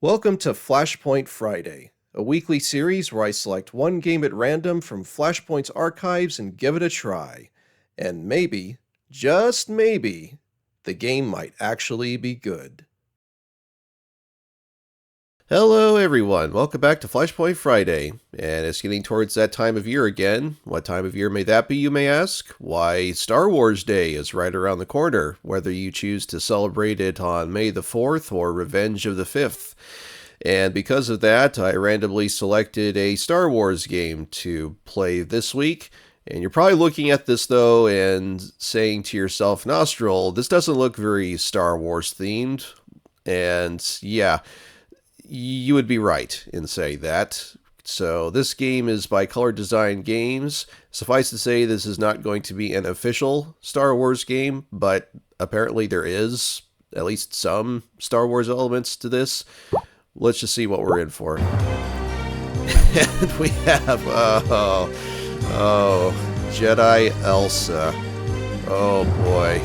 Welcome to Flashpoint Friday, a weekly series where I select one game at random from Flashpoint's archives and give it a try. And maybe, just maybe, the game might actually be good. Hello everyone, welcome back to Flashpoint Friday, and it's getting towards that time of year again. What time of year may that be, you may ask? Why, Star Wars Day is right around the corner, whether you choose to celebrate it on May the 4th or Revenge of the 5th. And because of that, I randomly selected a Star Wars game to play this week. And you're probably looking at this though and saying to yourself, Nostril, this doesn't look very Star Wars themed. And yeah, you would be right in saying that. So this game is by Color Design Games. Suffice to say, this is not going to be an official Star Wars game, but apparently there is at least some Star Wars elements to this. Let's just see what we're in for. And we have, Jedi Elsa. Oh boy.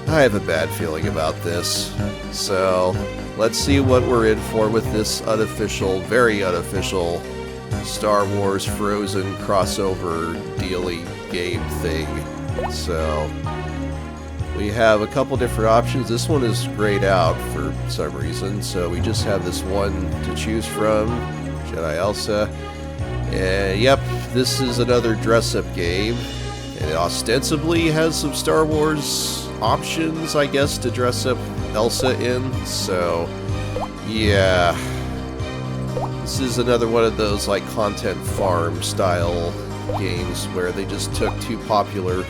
I have a bad feeling about this. So, let's see what we're in for with this unofficial, very unofficial Star Wars Frozen crossover dealy game thing. So, we have a couple different options. This one is grayed out for some reason, so we just have this one to choose from, Jedi Elsa. And yep, this is another dress-up game, and it ostensibly has some Star Wars options, I guess, to dress up Elsa in. So, yeah, this is another one of those like content farm style games where they just took two popular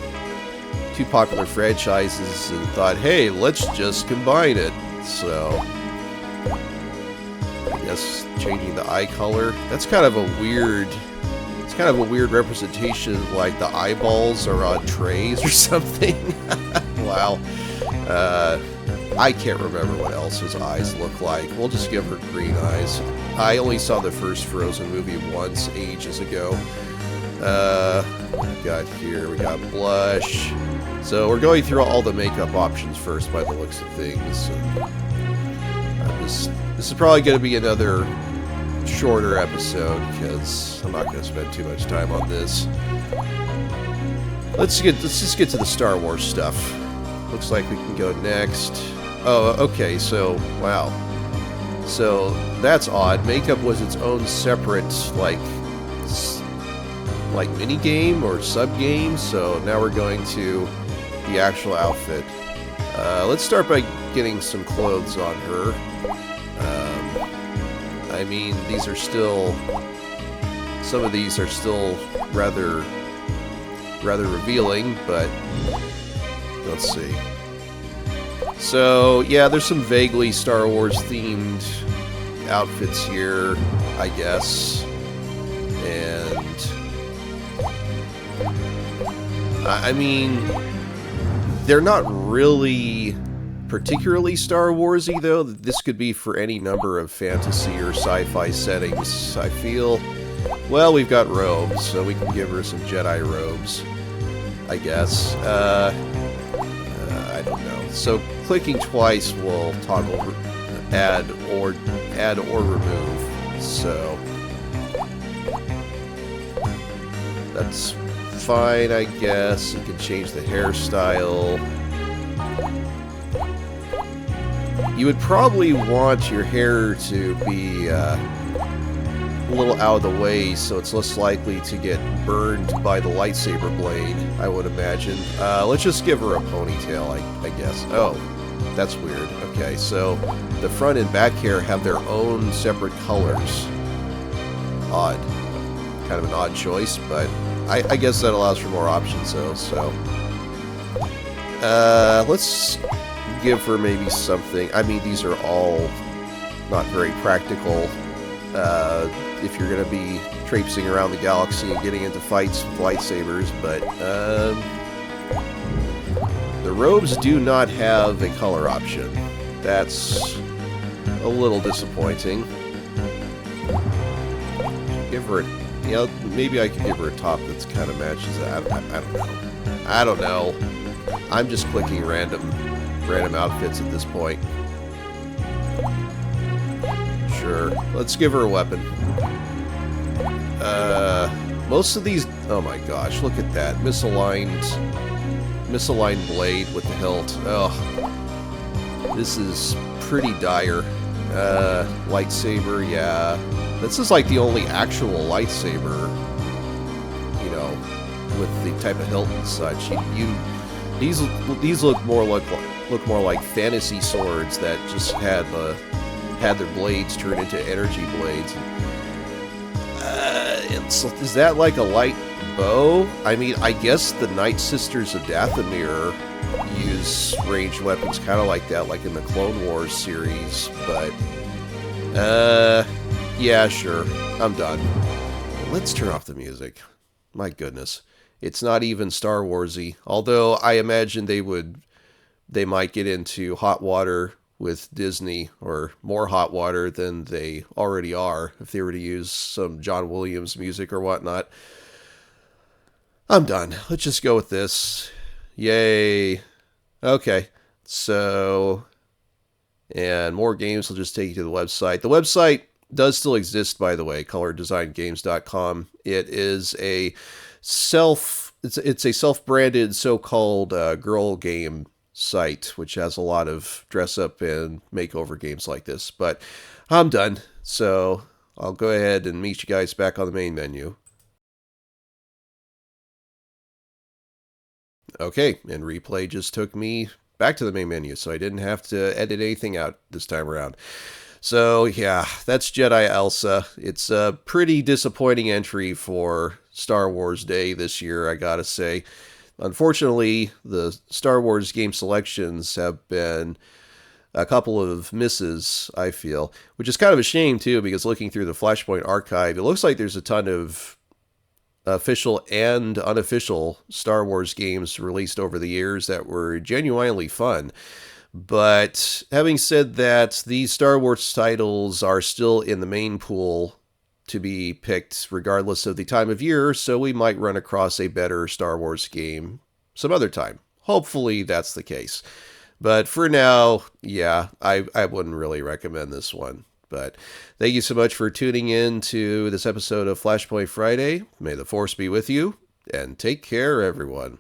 franchises and thought, hey, let's just combine it. So, I guess changing the eye color, that's kind of a weird, it's kind of a weird representation, like the eyeballs are on trays or something. Wow. I can't remember what Elsa's eyes look like. We'll just give her green eyes. I only saw the first Frozen movie once, ages ago. We got here, we got blush. So we're going through all the makeup options first by the looks of things. This is probably going to be another shorter episode because I'm not going to spend too much time on this. Let's just get to the Star Wars stuff. Looks like we can go next. Oh, okay, so, wow. So, that's odd. Makeup was its own separate, like mini-game or sub-game, so now we're going to the actual outfit. Let's start by getting some clothes on her. I mean, these are still... Some of these are still rather revealing, but... Let's see. So, yeah, there's some vaguely Star Wars-themed outfits here, I guess. And... I mean... They're not really particularly Star Warsy, though. This could be for any number of fantasy or sci-fi settings, I feel. Well, we've got robes, so we can give her some Jedi robes, I guess. I don't know. So, clicking twice will toggle add or remove. So, that's fine, I guess. You can change the hairstyle. You would probably want your hair to be a little out of the way so it's less likely to get burned by the lightsaber blade, I would imagine. Let's just give her a ponytail, I guess. Oh, that's weird. Okay, so the front and back hair have their own separate colors. Odd. Kind of an odd choice, but I guess that allows for more options, though, so... let's give her maybe something... I mean, these are all not very practical, if you're going to be traipsing around the galaxy and getting into fights with lightsabers, but, the robes do not have a color option. That's a little disappointing. Give her a... You know, maybe I could give her a top that's kind of matches that. I don't know. I'm just clicking random random outfits at this point. Sure. Let's give her a weapon. Most of these... Oh my gosh, look at that. Misaligned blade with the hilt. Ugh. This is pretty dire. Lightsaber, yeah. This is like the only actual lightsaber, you know, with the type of hilt and such. These look more like fantasy swords that just had their blades turn into energy blades. Is that like a light bow? I mean, I guess the Night Sisters of Dathomir use ranged weapons kind of like that, like in the Clone Wars series, but yeah, sure. I'm done. Let's turn off the music. My goodness. It's not even Star Warsy, although I imagine they might get into hot water with Disney, or more hot water than they already are, if they were to use some John Williams music or whatnot. I'm done. Let's just go with this. Yay. Okay. So, and more games will just take you to the website. The website does still exist, by the way, colordesigngames.com. It is a it's a self-branded so-called girl game site, which has a lot of dress-up and makeover games like this. But I'm done, so I'll go ahead and meet you guys back on the main menu. Okay, and replay just took me back to the main menu, so I didn't have to edit anything out this time around. So yeah, that's Jedi Elsa. It's a pretty disappointing entry for Star Wars Day this year, I gotta say. Unfortunately, the Star Wars game selections have been a couple of misses, I feel, which is kind of a shame too, because looking through the Flashpoint archive, it looks like there's a ton of official and unofficial Star Wars games released over the years that were genuinely fun. But having said that, these Star Wars titles are still in the main pool to be picked regardless of the time of year, so we might run across a better Star Wars game some other time. Hopefully that's the case. But for now, yeah, I wouldn't really recommend this one. But thank you so much for tuning in to this episode of Flashpoint Friday. May the Force be with you, and take care, everyone.